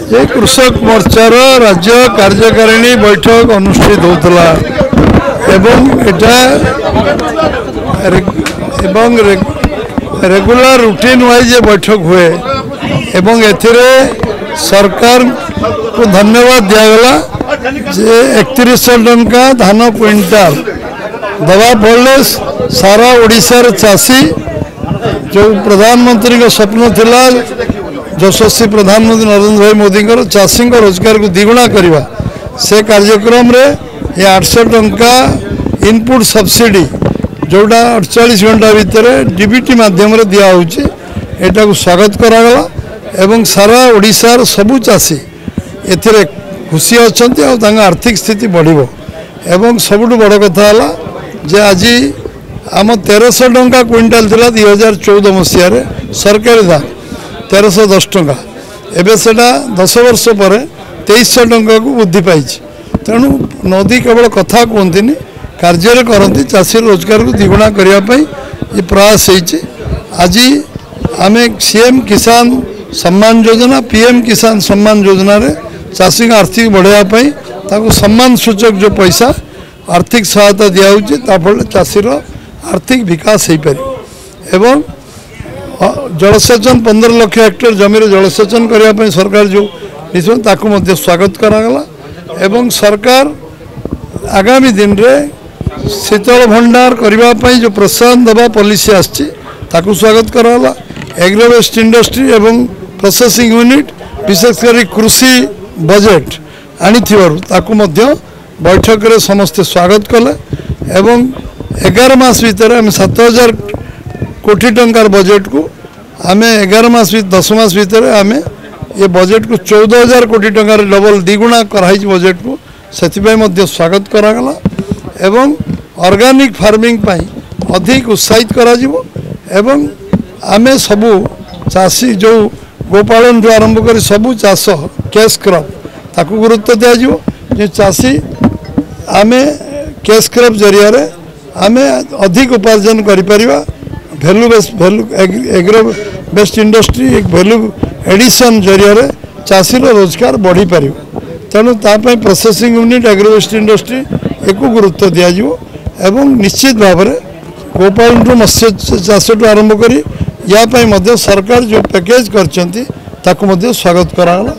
ये कृषक मोर्चार राज्य कार्यकारिणी बैठक अनुष्ठित होता रेगुलर रूटीन वाइज बैठक हुए एवं एथिरे सरकार को धन्यवाद दिगला जे 3100 टंका धान क्विंटाल दवा पड़े सारा ओडिशार चाषी जो प्रधानमंत्री का स्वप्न थिला यशस्वी प्रधानमंत्री नरेंद्र भाई मोदी चाषी रोजगार को द्विगुणा करवा से कार्यक्रम रे ये 800 टंका इनपुट सब्सिडी जोड़ा 48 घंटा भितर डीबीटी माध्यम दिया एटा को स्वागत करागला एवं सारा ओडिशार सबु चाषी एथिरे खुशी अच्छा आर्थिक स्थिति बढ़िबो एवं सबुठ बड़ कथा है जे आज आम 1300 टंका क्विंटाल थिला 2014 मसीह सरकारी दाम 1310 टंका एवं से 10 वर्ष पर 2300 टंका को वृद्धि पाई तेणु नदी केवल कथा कहती कार्य करती चाषी रोजगार को द्विगुणा करने ये प्रयास होती आज आम सीएम किसान सम्मान योजना पीएम किसान सम्मान योजना रे चाषी आर्थिक बढ़ावाई सम्मान सूचक जो पैसा आर्थिक सहायता दिखाफल चाषीर आर्थिक विकास हो पार एवं जलसेचन 15 लाख हेक्टेयर जमीन जलसेचन करने सरकार जो निष्पत्ति स्वागत करागला एवं सरकार आगामी दिन में शीतल भंडार करने जो प्रोत्साहन देवा पॉलिसी आसको स्वागत कराला एग्रो वेस्ट इंडस्ट्री एवं प्रोसेसिंग यूनिट विशेषकर कृषि बजेट आनी बैठक रे समस्ते स्वागत कले एवं 11 मास भीतर आम 7000 कोटी टंकार बजेट को आम 11 मास 10 मास भीतर आम ये बजेट को 14000 कोटी टंकार डबल द्विगुणा कराई बजेट को से स्वागत करागला एवं ऑर्गेनिक फार्मिंग पाई अधिक उत्साहित करा जिवो एवं आमे सबू चाषी जो गोपालन जो आरंभ कर सबू चाष कैश क्रॉप ताकू गुरुत्व दिज्व जो चाषी आमे कैश क्रॉप जरिया रे आमे अधिक उपार्जन करिपरिबा वैल्यू एग्रो बेस्ट इंडस्ट्री एक वैल्यू एडिशन जरिया रे चाषी रोजगार बढ़ी पार तेणु तापाई processing unit agro waste industry एक गुरुत्व दिज्व एवं निश्चित भाव में गोपालन मत्स्य चाष आरंभ कर या सरकार जो पैकेज कर स्वागत कराला।